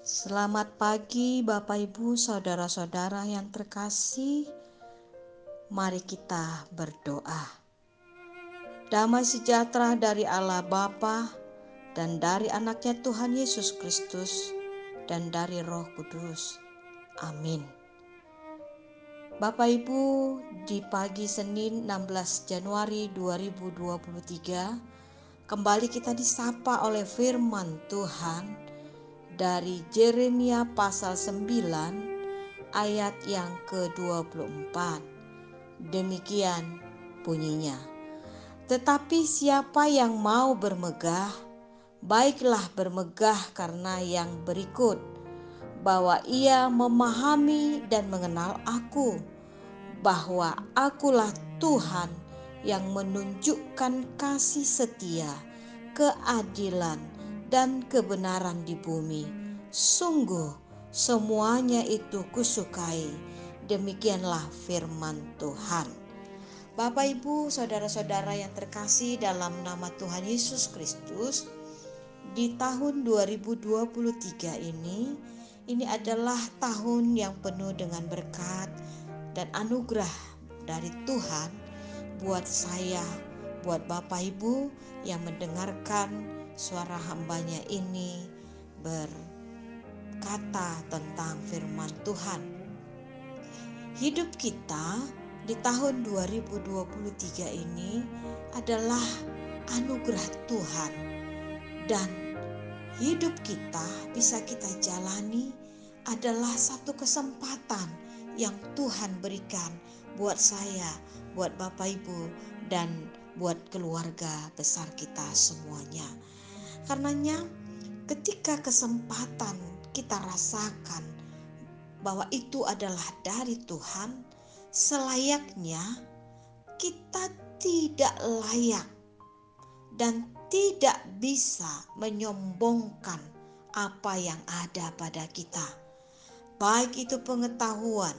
Selamat pagi Bapak Ibu Saudara-saudara yang terkasih. Mari kita berdoa. Damai sejahtera dari Allah Bapa dan dari anaknya Tuhan Yesus Kristus dan dari Roh Kudus. Amin. Bapak Ibu, di pagi Senin 16 Januari 2023 kembali kita disapa oleh firman Tuhan dari Yeremia pasal 9 ayat yang ke-24. Demikian bunyinya. Tetapi siapa yang mau bermegah, baiklah bermegah karena yang berikut, bahwa ia memahami dan mengenal aku, bahwa akulah Tuhan yang menunjukkan kasih setia, keadilan, dan kebenaran di bumi. Sungguh semuanya itu kusukai. Demikianlah firman Tuhan. Bapak Ibu saudara-saudara yang terkasih dalam nama Tuhan Yesus Kristus, di tahun 2023 ini adalah tahun yang penuh dengan berkat dan anugerah dari Tuhan buat saya, buat Bapak Ibu yang mendengarkan suara hambanya ini berkata tentang firman Tuhan. Hidup kita di tahun 2023 ini adalah anugerah Tuhan, dan hidup kita bisa kita jalani adalah satu kesempatan yang Tuhan berikan buat saya, buat Bapak Ibu, dan buat keluarga besar kita semuanya. Karenanya ketika kesempatan kita rasakan bahwa itu adalah dari Tuhan, selayaknya kita tidak layak dan tidak bisa menyombongkan apa yang ada pada kita. Baik itu pengetahuan,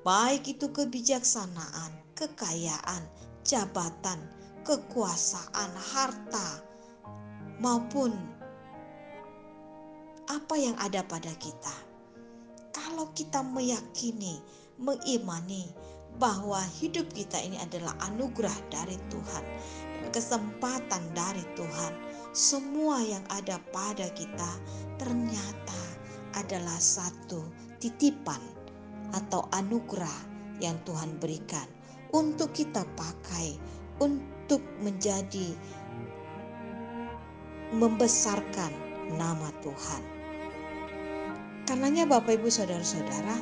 baik itu kebijaksanaan, kekayaan, jabatan, kekuasaan, harta, maupun apa yang ada pada kita. Kalau kita meyakini, mengimani bahwa hidup kita ini adalah anugerah dari Tuhan dan kesempatan dari Tuhan, semua yang ada pada kita ternyata adalah satu titipan atau anugerah yang Tuhan berikan untuk kita pakai untuk menjadi membesarkan nama Tuhan. Karenanya Bapak Ibu Saudara-saudara,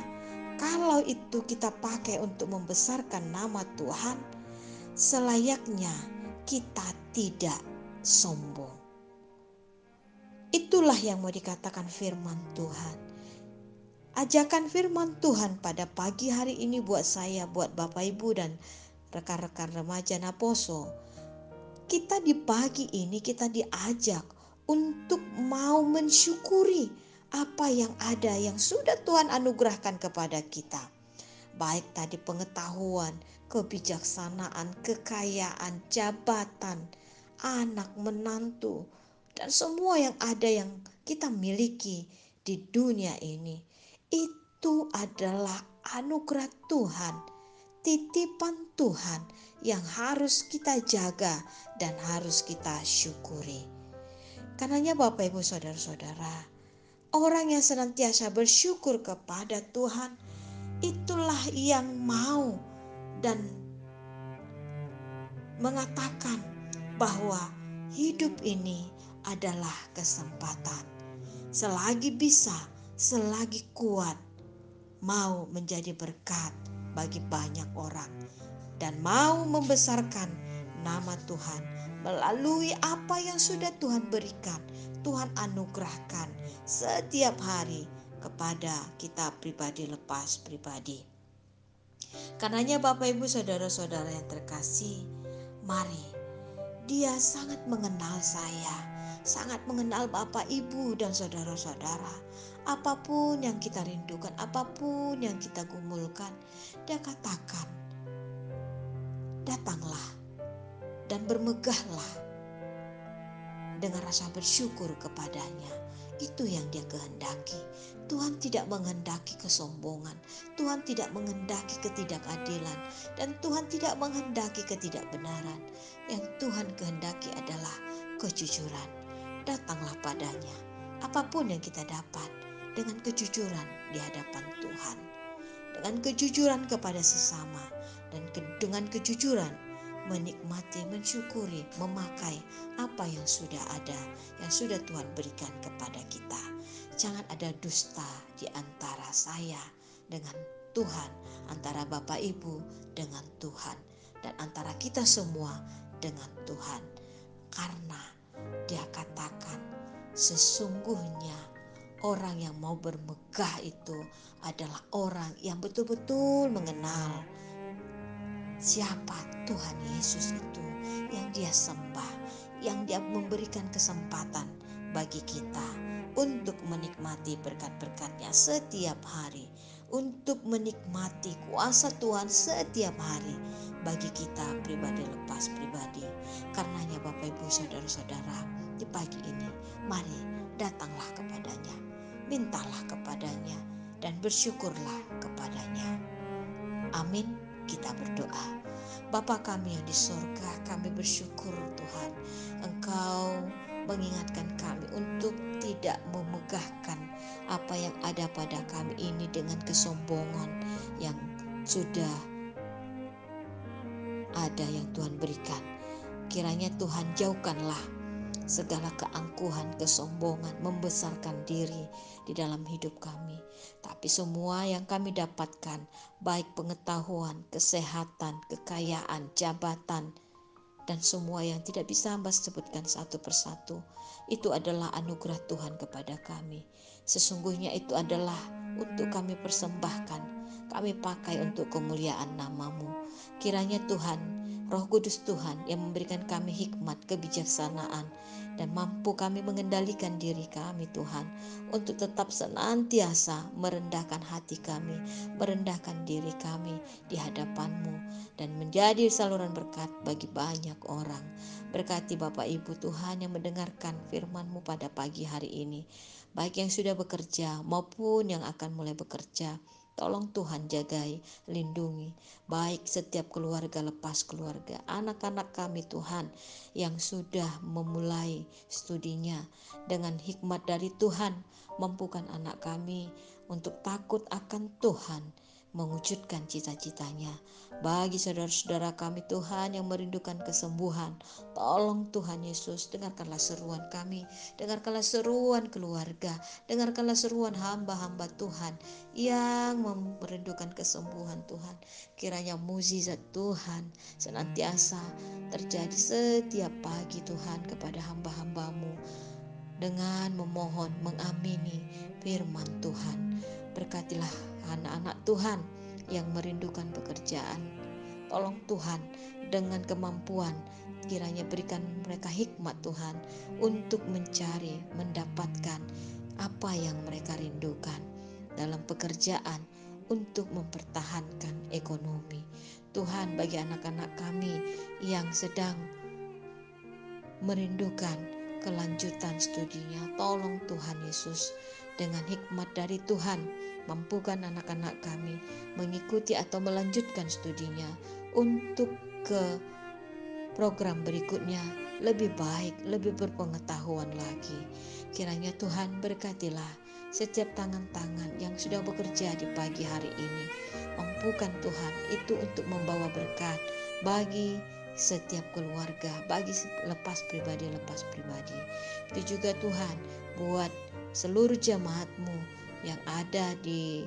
kalau itu kita pakai untuk membesarkan nama Tuhan, selayaknya kita tidak sombong. Itulah yang mau dikatakan firman Tuhan. Ajakan firman Tuhan pada pagi hari ini buat saya, buat Bapak Ibu dan rekan-rekan remaja Naposo. Kita di pagi ini kita diajak untuk mau mensyukuri apa yang ada yang sudah Tuhan anugerahkan kepada kita. Baik tadi pengetahuan, kebijaksanaan, kekayaan, jabatan, anak, menantu, dan semua yang ada yang kita miliki di dunia ini. Itu adalah anugerah Tuhan, titipan Tuhan yang harus kita jaga dan harus kita syukuri. Karenanya Bapak Ibu Saudara-saudara, orang yang senantiasa bersyukur kepada Tuhan, itulah yang mau dan mengatakan bahwa hidup ini adalah kesempatan. Selagi bisa, selagi kuat, mau menjadi berkat bagi banyak orang dan mau membesarkan nama Tuhan melalui apa yang sudah Tuhan berikan, Tuhan anugerahkan setiap hari kepada kita pribadi lepas pribadi. Karenanya Bapak Ibu Saudara-saudara yang terkasih, mari, Dia sangat mengenal saya, sangat mengenal Bapak Ibu dan saudara-saudara. Apapun yang kita rindukan, apapun yang kita gumulkan, Dia katakan, datanglah dan bermegahlah dengan rasa bersyukur kepadanya. Itu yang Dia kehendaki. Tuhan tidak menghendaki kesombongan, Tuhan tidak menghendaki ketidakadilan, dan Tuhan tidak menghendaki ketidakbenaran. Yang Tuhan kehendaki adalah kejujuran. Datanglah padanya, apapun yang kita dapat, dengan kejujuran di hadapan Tuhan, dengan kejujuran kepada sesama, dan dengan kejujuran menikmati, mensyukuri, memakai apa yang sudah ada, yang sudah Tuhan berikan kepada kita. Jangan ada dusta di antara saya dengan Tuhan, antara Bapak Ibu dengan Tuhan, dan antara kita semua dengan Tuhan. Karena Dia katakan sesungguhnya orang yang mau bermegah itu adalah orang yang betul-betul mengenal siapa Tuhan Yesus itu, yang Dia sembah, yang Dia memberikan kesempatan bagi kita untuk menikmati berkat-berkat-Nya setiap hari, untuk menikmati kuasa Tuhan setiap hari bagi kita pribadi lepas pribadi. Karenanya Bapak Ibu Saudara-saudara, di pagi ini mari datanglah kepadanya, mintalah kepadanya, dan bersyukurlah kepadanya. Amin. Kita berdoa. Bapa kami yang di surga, kami bersyukur Tuhan, Engkau mengingatkan kami untuk tidak memegahkan apa yang ada pada kami ini dengan kesombongan yang sudah ada yang Tuhan berikan. Kiranya Tuhan jauhkanlah segala keangkuhan, kesombongan, membesarkan diri di dalam hidup kami. Tapi semua yang kami dapatkan, baik pengetahuan, kesehatan, kekayaan, jabatan, dan semua yang tidak bisa hamba sebutkan satu persatu, itu adalah anugerah Tuhan kepada kami. Sesungguhnya itu adalah untuk kami persembahkan, kami pakai untuk kemuliaan nama-Mu. Kiranya Tuhan, Roh Kudus Tuhan yang memberikan kami hikmat, kebijaksanaan, dan mampu kami mengendalikan diri kami Tuhan, untuk tetap senantiasa merendahkan hati kami, merendahkan diri kami di hadapan-Mu, dan menjadi saluran berkat bagi banyak orang. Berkati Bapak Ibu Tuhan yang mendengarkan firman-Mu pada pagi hari ini, baik yang sudah bekerja maupun yang akan mulai bekerja. Tolong Tuhan jagai, lindungi, baik setiap keluarga lepas keluarga, anak-anak kami Tuhan yang sudah memulai studinya. Dengan hikmat dari Tuhan, mampukan anak kami untuk takut akan Tuhan, mewujudkan cita-citanya. Bagi saudara-saudara kami Tuhan yang merindukan kesembuhan, tolong Tuhan Yesus, dengarkanlah seruan kami, dengarkanlah seruan keluarga, dengarkanlah seruan hamba-hamba Tuhan yang merindukan kesembuhan Tuhan. Kiranya mukjizat Tuhan senantiasa terjadi setiap pagi Tuhan kepada hamba-hamba-Mu, dengan memohon, mengamini firman Tuhan. Berkatilah anak-anak Tuhan yang merindukan pekerjaan. Tolong Tuhan dengan kemampuan, kiranya berikan mereka hikmat Tuhan untuk mencari, mendapatkan apa yang mereka rindukan dalam pekerjaan untuk mempertahankan ekonomi. Tuhan, bagi anak-anak kami yang sedang merindukan kelanjutan studinya, tolong Tuhan Yesus dengan hikmat dari Tuhan, mampukan anak-anak kami mengikuti atau melanjutkan studinya untuk ke program berikutnya lebih baik, lebih berpengetahuan lagi. Kiranya Tuhan berkatilah setiap tangan-tangan yang sudah bekerja di pagi hari ini. Mampukan Tuhan itu untuk membawa berkat bagi setiap keluarga, bagi lepas pribadi. Itu juga Tuhan buat seluruh jemaat-Mu yang ada di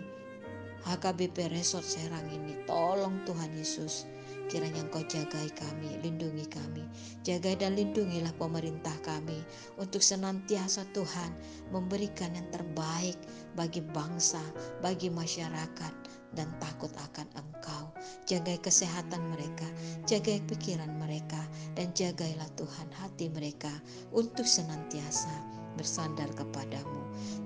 HKBP Resort Serang ini. Tolong Tuhan Yesus, kiranya Engkau jagai kami, lindungi kami. Jagai dan lindungilah pemerintah kami untuk senantiasa Tuhan memberikan yang terbaik bagi bangsa, bagi masyarakat, dan takut akan Engkau. Jagai kesehatan mereka, jagai pikiran mereka, dan jagailah Tuhan hati mereka untuk senantiasa bersandar kepadamu.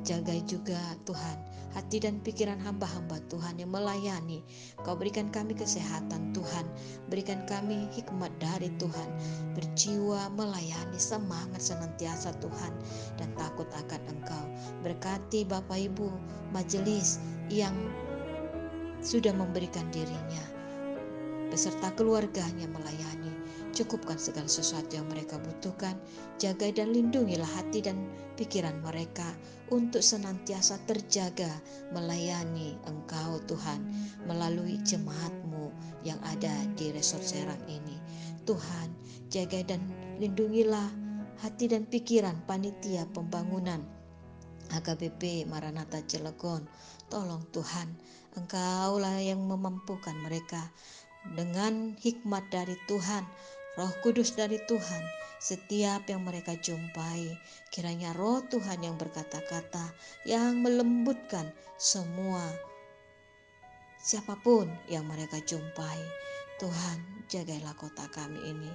Jagai juga Tuhan hati dan pikiran hamba-hamba Tuhan yang melayani. Kau berikan kami kesehatan Tuhan, berikan kami hikmat dari Tuhan, berjiwa melayani, semangat senantiasa Tuhan, dan takut akan Engkau. Berkati Bapak Ibu majelis yang sudah memberikan dirinya beserta keluarganya melayani. Cukupkan segala sesuatu yang mereka butuhkan. Jaga dan lindungilah hati dan pikiran mereka untuk senantiasa terjaga melayani Engkau Tuhan melalui jemaat-Mu yang ada di Resort Serang ini. Tuhan, jaga dan lindungilah hati dan pikiran panitia pembangunan HKBP Maranatha Cilegon. Tolong Tuhan, Engkaulah yang memampukan mereka dengan hikmat dari Tuhan, Roh Kudus dari Tuhan. Setiap yang mereka jumpai, kiranya Roh Tuhan yang berkata-kata, yang melembutkan semua siapapun yang mereka jumpai. Tuhan, jagailah kota kami ini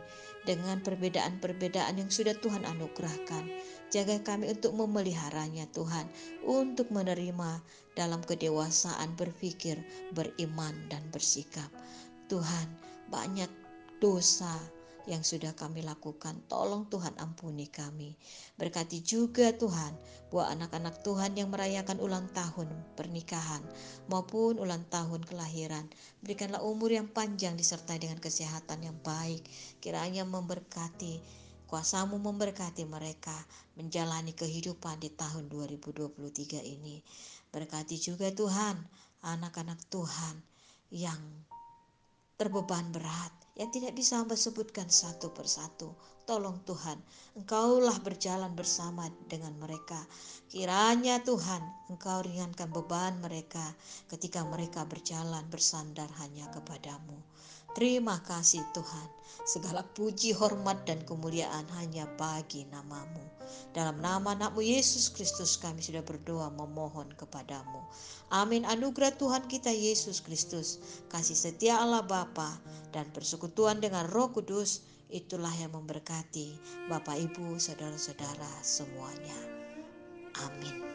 dengan perbedaan-perbedaan yang sudah Tuhan anugerahkan. Jaga kami untuk memeliharanya Tuhan, untuk menerima dalam kedewasaan berpikir, beriman dan bersikap. Tuhan, banyak dosa yang sudah kami lakukan, tolong Tuhan ampuni kami. Berkati juga Tuhan buat anak-anak Tuhan yang merayakan ulang tahun pernikahan maupun ulang tahun kelahiran. Berikanlah umur yang panjang disertai dengan kesehatan yang baik. Kiranya memberkati, kuasa-Mu memberkati mereka menjalani kehidupan di tahun 2023 ini. Berkati juga Tuhan anak-anak Tuhan yang terbeban berat, yang tidak bisa hamba sebutkan satu persatu. Tolong Tuhan, Engkaulah berjalan bersama dengan mereka. Kiranya Tuhan, Engkau ringankan beban mereka ketika mereka berjalan bersandar hanya kepadamu. Terima kasih Tuhan, segala puji, hormat dan kemuliaan hanya bagi nama-Mu. Dalam nama anak-Mu Yesus Kristus kami sudah berdoa memohon kepadamu. Amin. Anugerah Tuhan kita Yesus Kristus, kasih setia Allah Bapa dan persekutuan dengan Roh Kudus, itulah yang memberkati Bapak Ibu, saudara-saudara semuanya. Amin.